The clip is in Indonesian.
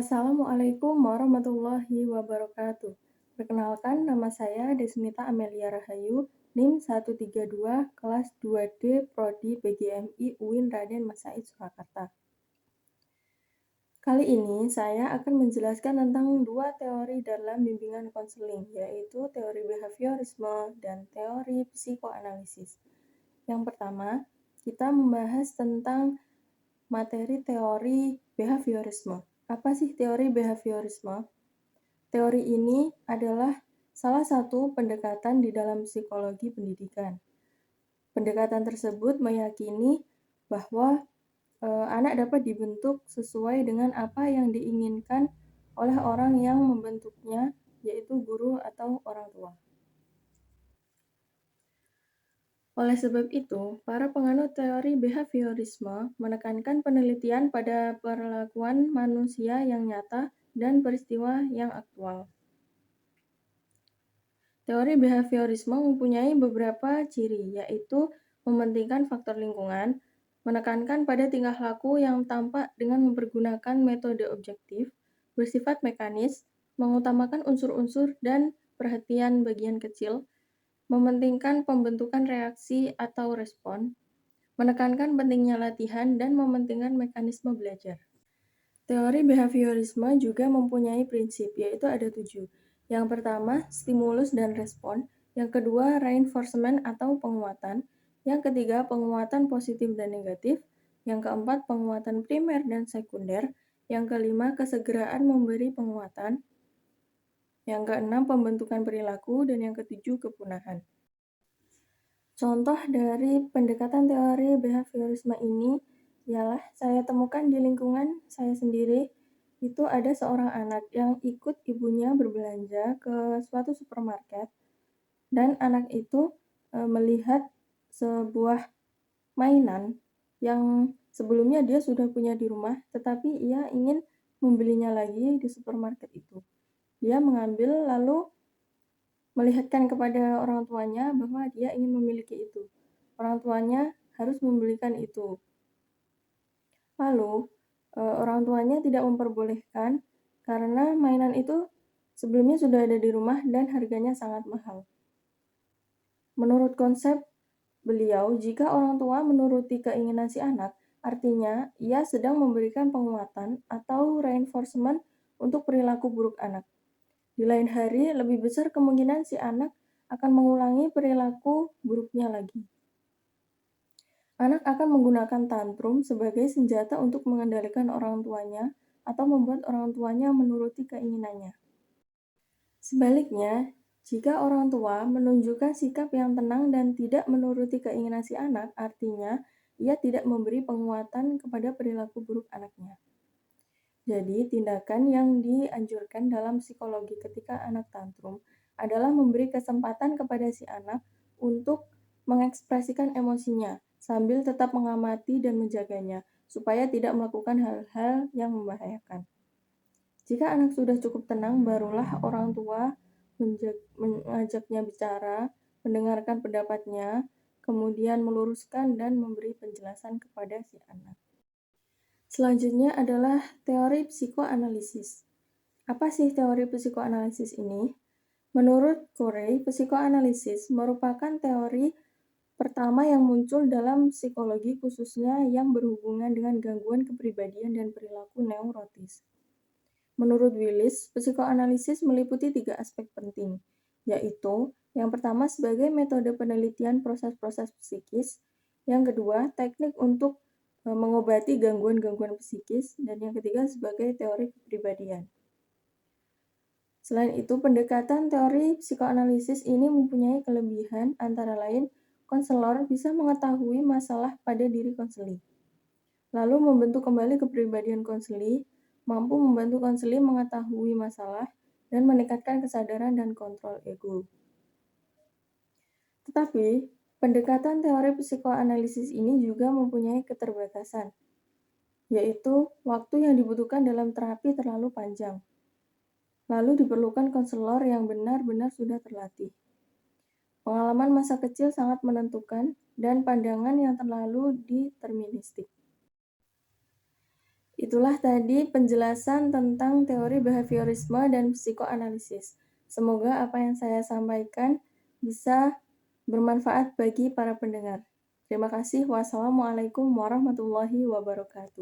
Assalamualaikum warahmatullahi wabarakatuh. Perkenalkan, nama saya Desmita Amelia Rahayu, NIM 132, kelas 2D, Prodi PGMI UIN Raden Mas Said Surakarta. Kali ini saya akan menjelaskan tentang dua teori dalam bimbingan konseling, yaitu teori behaviorisme dan teori psikoanalisis. Yang pertama, kita membahas tentang materi teori behaviorisme. Apa sih teori behaviorisme? Teori ini adalah salah satu pendekatan di dalam psikologi pendidikan. Pendekatan tersebut meyakini bahwa anak dapat dibentuk sesuai dengan apa yang diinginkan oleh orang yang membentuknya, yaitu guru atau orang tua. Oleh sebab itu, para penganut teori behaviorisme menekankan penelitian pada perlakuan manusia yang nyata dan peristiwa yang aktual. Teori behaviorisme mempunyai beberapa ciri, yaitu mementingkan faktor lingkungan, menekankan pada tingkah laku yang tampak dengan mempergunakan metode objektif, bersifat mekanis, mengutamakan unsur-unsur dan perhatian bagian kecil, mementingkan pembentukan reaksi atau respon, menekankan pentingnya latihan, dan mementingkan mekanisme belajar. Teori behaviorisme juga mempunyai prinsip, yaitu ada 7. Yang pertama, stimulus dan respon. Yang kedua, reinforcement atau penguatan. Yang ketiga, penguatan positif dan negatif. Yang keempat, penguatan primer dan sekunder. Yang kelima, kesegeraan memberi penguatan. Yang keenam, pembentukan perilaku. Dan yang ketujuh, kepunahan. Contoh dari pendekatan teori behaviorisme ini ialah saya temukan di lingkungan saya sendiri, itu ada seorang anak yang ikut ibunya berbelanja ke suatu supermarket, dan anak itu melihat sebuah mainan yang sebelumnya dia sudah punya di rumah, tetapi ia ingin membelinya lagi di supermarket itu. Dia mengambil lalu melihatkan kepada orang tuanya bahwa dia ingin memiliki itu. Orang tuanya harus membelikan itu. Lalu, orang tuanya tidak memperbolehkan karena mainan itu sebelumnya sudah ada di rumah dan harganya sangat mahal. Menurut konsep beliau, jika orang tua menuruti keinginan si anak, artinya ia sedang memberikan penguatan atau reinforcement untuk perilaku buruk anak. Di lain hari, lebih besar kemungkinan si anak akan mengulangi perilaku buruknya lagi. Anak akan menggunakan tantrum sebagai senjata untuk mengendalikan orang tuanya atau membuat orang tuanya menuruti keinginannya. Sebaliknya, jika orang tua menunjukkan sikap yang tenang dan tidak menuruti keinginan si anak, artinya ia tidak memberi penguatan kepada perilaku buruk anaknya. Jadi, tindakan yang dianjurkan dalam psikologi ketika anak tantrum adalah memberi kesempatan kepada si anak untuk mengekspresikan emosinya sambil tetap mengamati dan menjaganya supaya tidak melakukan hal-hal yang membahayakan. Jika anak sudah cukup tenang, barulah orang tua mengajaknya bicara, mendengarkan pendapatnya, kemudian meluruskan dan memberi penjelasan kepada si anak. Selanjutnya adalah teori psikoanalisis. Apa sih teori psikoanalisis ini? Menurut Corey, psikoanalisis merupakan teori pertama yang muncul dalam psikologi khususnya yang berhubungan dengan gangguan kepribadian dan perilaku neurotis. Menurut Willis, psikoanalisis meliputi 3 aspek penting, yaitu yang pertama sebagai metode penelitian proses-proses psikis, yang kedua teknik untuk mengobati gangguan-gangguan psikis, dan yang ketiga sebagai teori kepribadian. Selain itu, pendekatan teori psikoanalisis ini mempunyai kelebihan antara lain konselor bisa mengetahui masalah pada diri konseli, lalu membentuk kembali kepribadian konseli, mampu membantu konseli mengetahui masalah, dan meningkatkan kesadaran dan kontrol ego. Tetapi, pendekatan teori psikoanalisis ini juga mempunyai keterbatasan, yaitu waktu yang dibutuhkan dalam terapi terlalu panjang. Lalu diperlukan konselor yang benar-benar sudah terlatih. Pengalaman masa kecil sangat menentukan dan pandangan yang terlalu deterministik. Itulah tadi penjelasan tentang teori behaviorisme dan psikoanalisis. Semoga apa yang saya sampaikan bisa bermanfaat bagi para pendengar. Terima kasih. Wassalamualaikum warahmatullahi wabarakatuh.